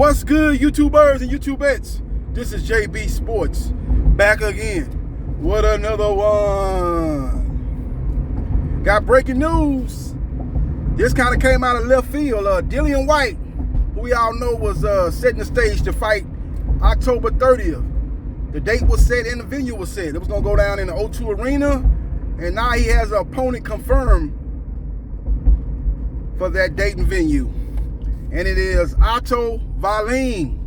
What's good, YouTubers and YouTubettes? This is JBsports back again with another one. Got breaking news. This kind of came out of left field. Dillian Whyte, who we all know was setting the stage to fight October 30th. The date was set and the venue was set. It was going to go down in the O2 Arena, and now he has an opponent confirmed for that date and venue. And it is Otto, Wallin,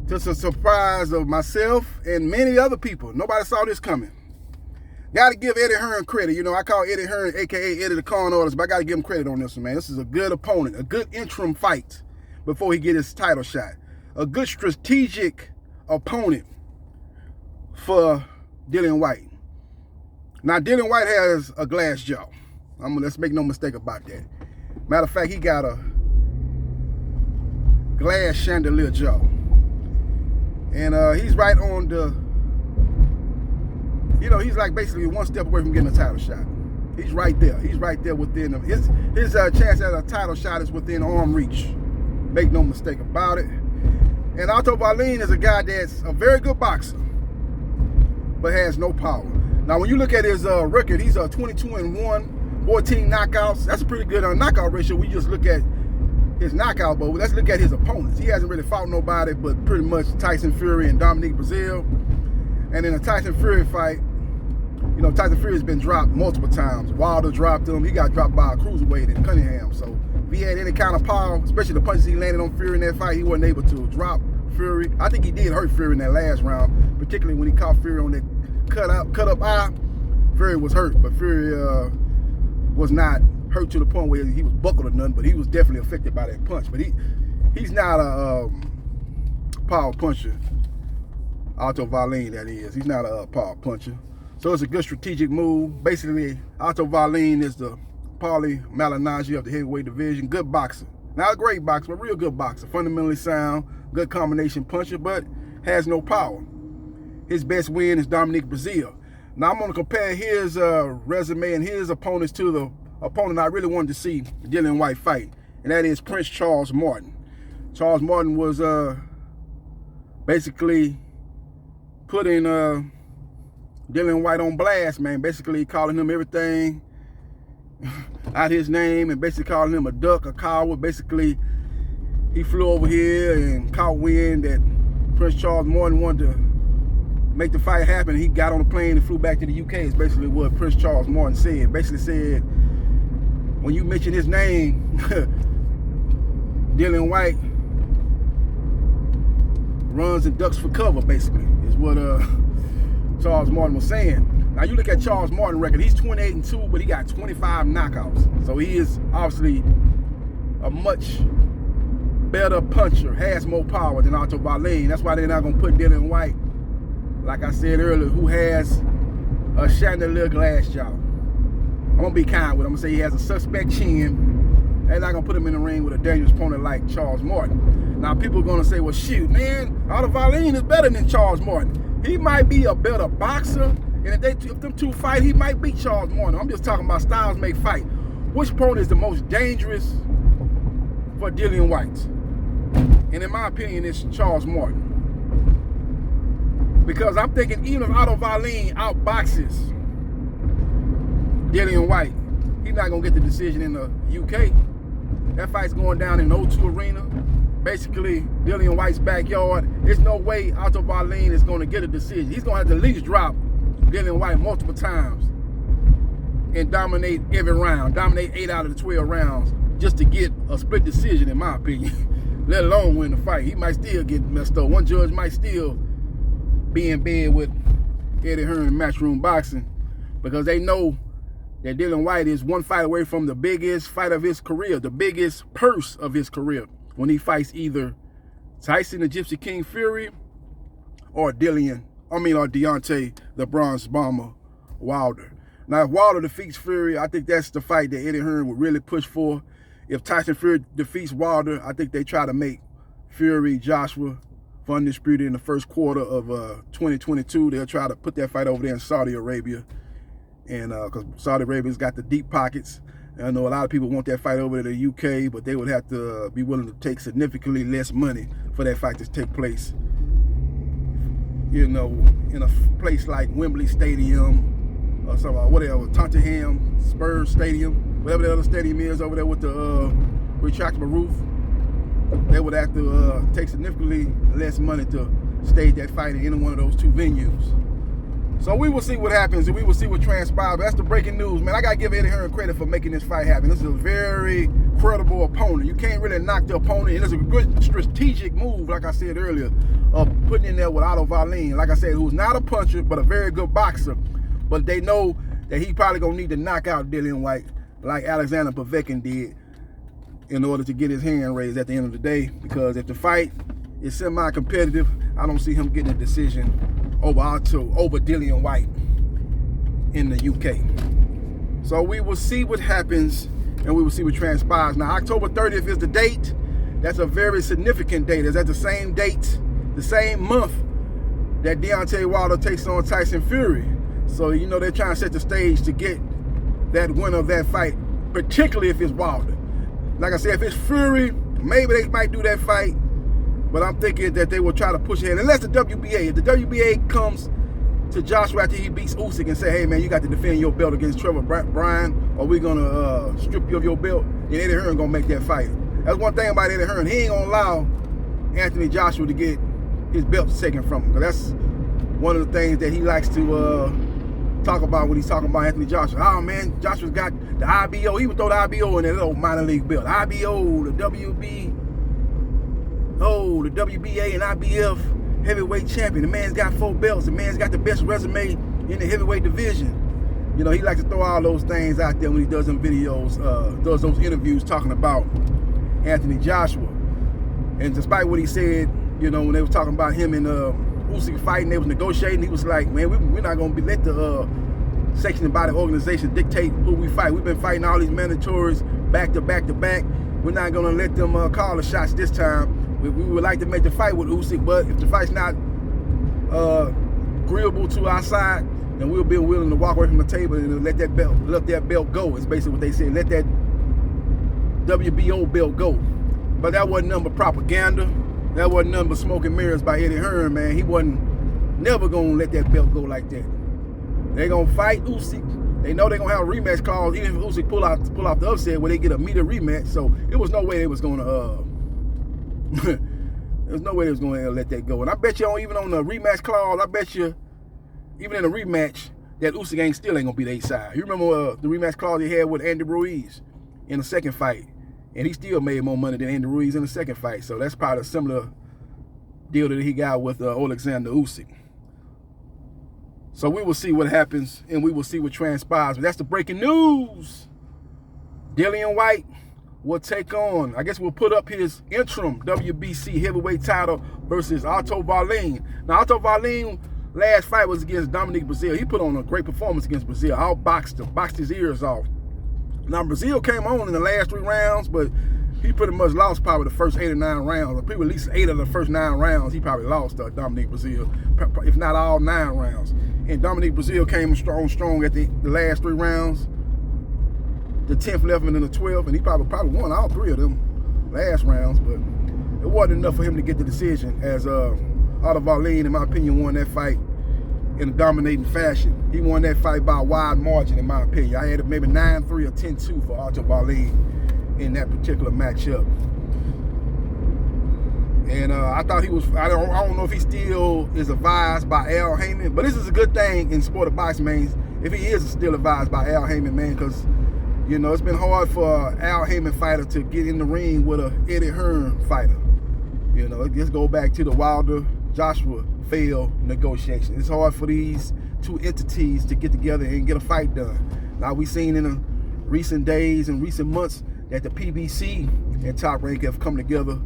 to the surprise of myself and many other people. Nobody saw this coming. Got to give Eddie Hearn credit. You know, I call Eddie Hearn, a.k.a. Eddie the Con Artist, but I got to give him credit on this one, man. This is a good opponent, a good interim fight before he get his title shot. A good strategic opponent for Dillian Whyte. Now, Dillian Whyte has a glass jaw. Let's make no mistake about that. Matter of fact, he got a glass chandelier jaw. And he's right on the, you know, he's like basically one step away from getting a title shot. He's right there. He's right there within him. His chance at a title shot is within arm reach. Make no mistake about it. And Otto Wallin is a guy that's a very good boxer, but has no power. Now, when you look at his record, he's 22-1, 14 knockouts. That's a pretty good knockout ratio. We just look at his knockout, but let's look at his opponents. He hasn't really fought nobody but pretty much Tyson Fury and Dominique Brazil. And in a Tyson Fury fight, you know, Tyson Fury has been dropped multiple times. Wilder dropped him. He got dropped by a cruiserweight in Cunningham. So if he had any kind of power, especially the punches he landed on Fury in that fight, he wasn't able to drop Fury. I think he did hurt Fury in that last round, particularly when he caught Fury on that cut up eye. Fury was hurt, but Fury was not hurt to the point where he was buckled or nothing, but he was definitely affected by that punch. But he's not a power puncher. Otto Wallin, that is. He's not a power puncher. So it's a good strategic move. Basically, Otto Wallin is the Paulie Malignaggi of the heavyweight division. Good boxer. Not a great boxer, but real good boxer. Fundamentally sound, good combination puncher, but has no power. His best win is Dominique Brazil. Now I'm going to compare his resume and his opponents to the opponent I really wanted to see Dillian Whyte fight, and that is Prince Charles Martin. Charles Martin was basically putting Dillian Whyte on blast, man, basically calling him everything out his name and basically calling him a duck, a coward. Basically, he flew over here and caught wind that Prince Charles Martin wanted to make the fight happen. He got on the plane and flew back to the UK. Is basically what Prince Charles Martin said. Basically said, when you mention his name, Dillian Whyte runs and ducks for cover, basically, is what Charles Martin was saying. Now, you look at Charles Martin's record, he's 28-2, but he got 25 knockouts. So he is obviously a much better puncher, has more power than Otto Wallin. That's why they're not going to put Dillian Whyte, like I said earlier, who has a chandelier glass jaw. I'm going to be kind with him. I'm going to say he has a suspect chin. They're not going to put him in the ring with a dangerous opponent like Charles Martin. Now, people are going to say, well, shoot, man, Otto Wallin is better than Charles Martin. He might be a better boxer, and if them two fight, he might beat Charles Martin. I'm just talking about styles make fight. Which opponent is the most dangerous for Dillian Whyte? And in my opinion, it's Charles Martin. Because I'm thinking even if Otto Wallin outboxes Dillian Whyte, he's not going to get the decision in the UK. That fight's going down in the O2 Arena. Basically, Dillian Whyte's backyard. There's no way Otto Wallin is going to get a decision. He's going to have to at least drop Dillian Whyte multiple times and dominate every round, dominate 8 out of the 12 rounds just to get a split decision, in my opinion, let alone win the fight. He might still get messed up. One judge might still be in bed with Eddie Hearn in Matchroom Boxing because they know that Dillian Whyte is one fight away from the biggest fight of his career, the biggest purse of his career, when he fights either Tyson the Gypsy King Fury or Deontay the Bronze Bomber Wilder. Now, if Wilder defeats Fury, I think that's the fight that Eddie Hearn would really push for. If Tyson Fury defeats Wilder, I think they try to make Fury Joshua for undisputed in the first quarter of 2022. They'll try to put that fight over there in Saudi Arabia. And because Saudi Arabia's got the deep pockets. I know a lot of people want that fight over to the UK, but they would have to be willing to take significantly less money for that fight to take place. You know, in a place like Wembley Stadium or something, whatever, Tottenham Spurs Stadium, whatever the other stadium is over there with the retractable roof. They would have to take significantly less money to stage that fight in any one of those two venues. So we will see what happens, and we will see what transpires. That's the breaking news, man. I gotta give Eddie Hearn credit for making this fight happen. This is a very credible opponent. You can't really knock the opponent, and it's a good strategic move, like I said earlier, of putting in there with Otto Wallin, like I said, who's not a puncher, but a very good boxer. But they know that he probably gonna need to knock out Dillian Whyte, like Alexander Povetkin did, in order to get his hand raised at the end of the day. Because if the fight is semi-competitive, I don't see him getting a decision over Otto, over Dillian Whyte in the UK. So we will see what happens, and we will see what transpires. Now, October 30th is the date. That's a very significant date. Is that the same date, the same month that Deontay Wilder takes on Tyson Fury? So, you know, they're trying to set the stage to get that winner of that fight, particularly if it's Wilder. Like I said, if it's Fury, maybe they might do that fight. But I'm thinking that they will try to push ahead. Unless the WBA, if the WBA comes to Joshua after he beats Usyk and say, hey man, you got to defend your belt against Trevor Bryan, or we're gonna strip you of your belt, then Eddie Hearn gonna make that fight. That's one thing about Eddie Hearn. He ain't gonna allow Anthony Joshua to get his belt taken from him. Because that's one of the things that he likes to talk about when he's talking about Anthony Joshua. Oh man, Joshua's got the IBO. He would throw the IBO in that little minor league belt. IBO, the WB. Oh, the WBA and IBF heavyweight champion. The man's got 4 belts. The man's got the best resume in the heavyweight division. You know, he likes to throw all those things out there when he does them videos, does those interviews talking about Anthony Joshua. And despite what he said, you know, when they was talking about him and Usyk fighting, they was negotiating, he was like, man, we're not going to let the section body organization dictate who we fight. We've been fighting all these mandatories back to back to back. We're not going to let them call the shots this time. We would like to make the fight with Usyk, but if the fight's not agreeable to our side, then we'll be willing to walk away from the table and let that belt go. It's basically what they say. Let that WBO belt go. But that wasn't nothing but propaganda. That wasn't nothing but smoke and mirrors by Eddie Hearn, man. He wasn't never gonna let that belt go like that. They're gonna fight Usyk. They know they're gonna have a rematch clause, even if Usyk pull off the upset where they get a meter rematch. So it was no way they was gonna there's no way they was gonna let that go. And I bet you even on the rematch clause, I bet you even in a rematch that Usyk still ain't gonna be their side. You remember the rematch clause he had with Andy Ruiz in the second fight, and he still made more money than Andy Ruiz in the second fight. So that's probably a similar deal that he got with Alexander Usyk. So we will see what happens, and we will see what transpires. But that's the breaking news. Dillian Whyte will take on, I guess we'll put up his interim WBC heavyweight title versus Otto Wallin. Now, Otto Wallin, last fight was against Dominic Breazeale. He put on a great performance against Breazeale. Outboxed him, boxed his ears off. Now, Breazeale came on in the last 3 rounds, but he pretty much lost probably the first 8 or 9 rounds. At least 8 of the first 9 rounds, he probably lost Dominic Breazeale, if not all 9 rounds. And Dominic Breazeale came strong at the last 3 rounds, the 10th, 11th, and the 12th, and he probably won all 3 of them last rounds, but it wasn't enough for him to get the decision, as Otto Wallin, in my opinion, won that fight in a dominating fashion. He won that fight by a wide margin, in my opinion. I had it maybe 9-3 or 10-2 for Otto Wallin in that particular matchup. And I thought he was, I don't know if he still is advised by Al Heyman, but this is a good thing in sport of boxing, man, if he is still advised by Al Heyman, man, because, you know, it's been hard for an Al Heyman fighter to get in the ring with an Eddie Hearn fighter. You know, let's go back to the Wilder-Joshua failed negotiation. It's hard for these 2 entities to get together and get a fight done. Now, we've seen in the recent days and recent months that the PBC and Top Rank have come together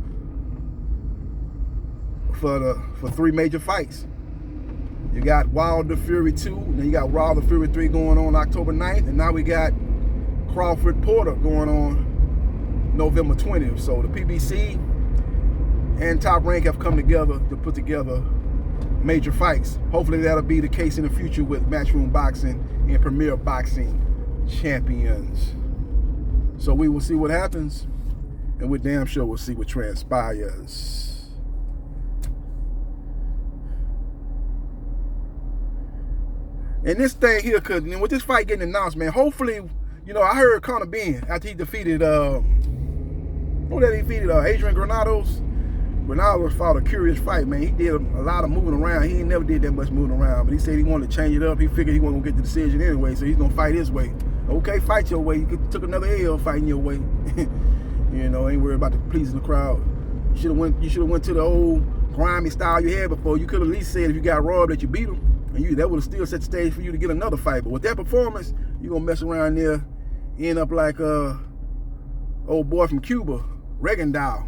for 3 major fights. You got Wilder Fury 2, and then you got Wilder Fury 3 going on October 9th, and now we got Crawford Porter going on November 20th. So the PBC and Top Rank have come together to put together major fights. Hopefully that'll be the case in the future with Matchroom Boxing and Premier Boxing champions. So we will see what happens, and we're damn sure we'll see what transpires. And this thing here, cause with this fight getting announced, man, hopefully, you know, I heard Conor Benn after he defeated Adrian Granados. Granados fought a curious fight, man. He did a lot of moving around. He ain't never did that much moving around, but he said he wanted to change it up. He figured he wasn't gonna get the decision anyway, so he's gonna fight his way. Okay, fight your way. You took another L fighting your way. You know, ain't worried about the pleasing the crowd. You should have went to the old grimy style you had before. You could at least said if you got robbed that you beat him, and that would have still set the stage for you to get another fight. But with that performance, you gonna mess around there, end up like old boy from Cuba, Regendow.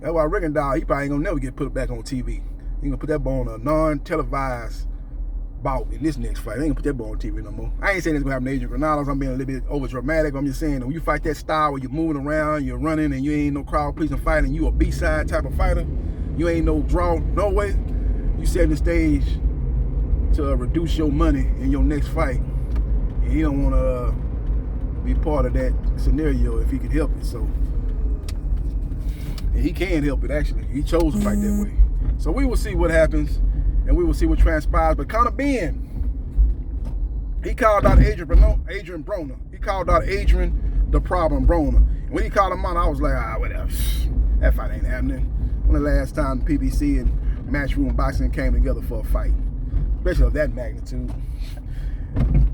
That's why Regendow, he probably ain't gonna never get put back on TV. He gonna put that boy on a non-televised bout in this next fight. They ain't gonna put that boy on TV no more. I ain't saying it's gonna happen to Adrian Granados. I'm being a little bit over dramatic. I'm just saying that when you fight that style where you're moving around, you're running, and you ain't no crowd pleasing fighting, you a B-side type of fighter. You ain't no draw, no way. You setting the stage to reduce your money in your next fight, and he don't want to be part of that scenario if he can help it. So, and he can help it actually. He chose to fight that way. So we will see what happens, and we will see what transpires. But Conor Benn, he called out Adrian Broner. He called out Adrian the Problem Broner. And when he called him out, I was like, whatever. That fight ain't happening. When the last time PBC and Matchroom Boxing came together for a fight, especially of that magnitude.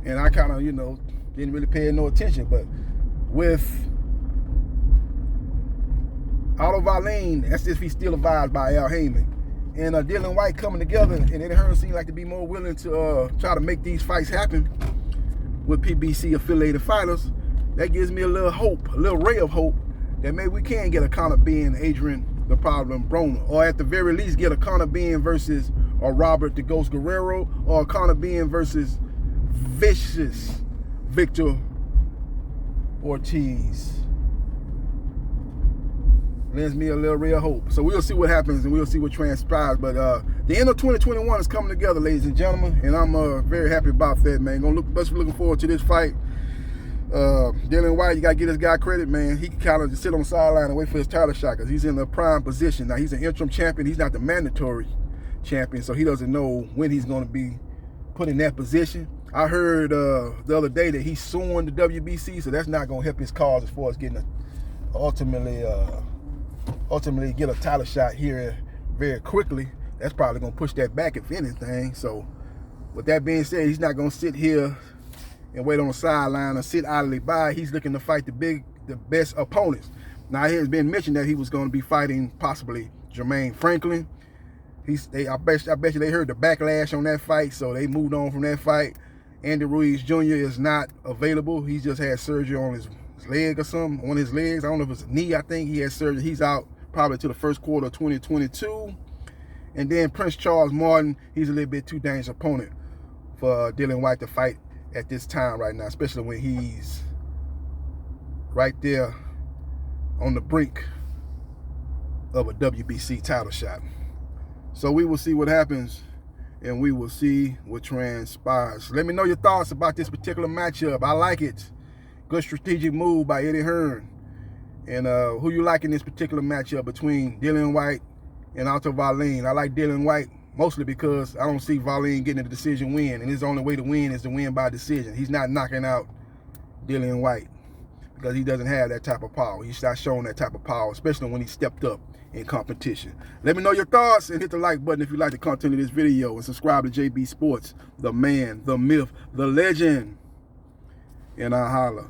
And I kind of, you know, didn't really pay no attention. But with Otto Wallin, that's if he's still advised by Al Heyman, and Dillian Whyte coming together, and Eddie Hearn seemed like to be more willing to try to make these fights happen with PBC affiliated fighters. That gives me a little hope, a little ray of hope that maybe we can get a Conor Benn, Adrian the Problem Broner, or at the very least get a Conor Benn versus or Robert the Ghost Guerrero, or Conor Benn versus vicious Victor Ortiz. Lends me a little real hope. So we'll see what happens, and we'll see what transpires. But the end of 2021 is coming together, ladies and gentlemen, and I'm very happy about that, man. Looking forward to this fight. Dillian Whyte, you gotta give this guy credit, man. He can kind of just sit on the sideline and wait for his title shot, because he's in the prime position. Now, he's an interim champion. He's not the mandatory champion, so he doesn't know when he's going to be put in that position. I heard the other day that he's suing the WBC, so that's not going to help his cause as far as getting ultimately get a title shot here very quickly. That's probably going to push that back, if anything. So with that being said, he's not going to sit here and wait on the sideline or sit idly by. He's looking to fight the best opponents. Now, it has been mentioned that he was going to be fighting possibly Jermaine Franklin. I bet you they heard the backlash on that fight, so they moved on from that fight. Andy Ruiz Jr. is not available. He just had surgery on his leg or something, on his legs. I don't know if it's a knee. I think he had surgery. He's out probably to the first quarter of 2022. And then Prince Charles Martin, he's a little bit too dangerous opponent for Dillian Whyte to fight at this time right now, especially when he's right there on the brink of a WBC title shot. So we will see what happens, and we will see what transpires. Let me know your thoughts about this particular matchup. I like it. Good strategic move by Eddie Hearn. And who you like in this particular matchup between Dillian Whyte and Otto Wallin? I like Dillian Whyte mostly because I don't see Wallin getting a decision win, and his only way to win is to win by decision. He's not knocking out Dillian Whyte because he doesn't have that type of power. He's not showing that type of power, especially when he stepped up in competition. Let me know your thoughts, and hit the like button if you like the content of this video, and subscribe to JB Sports, the man, the myth, the legend, and I holla.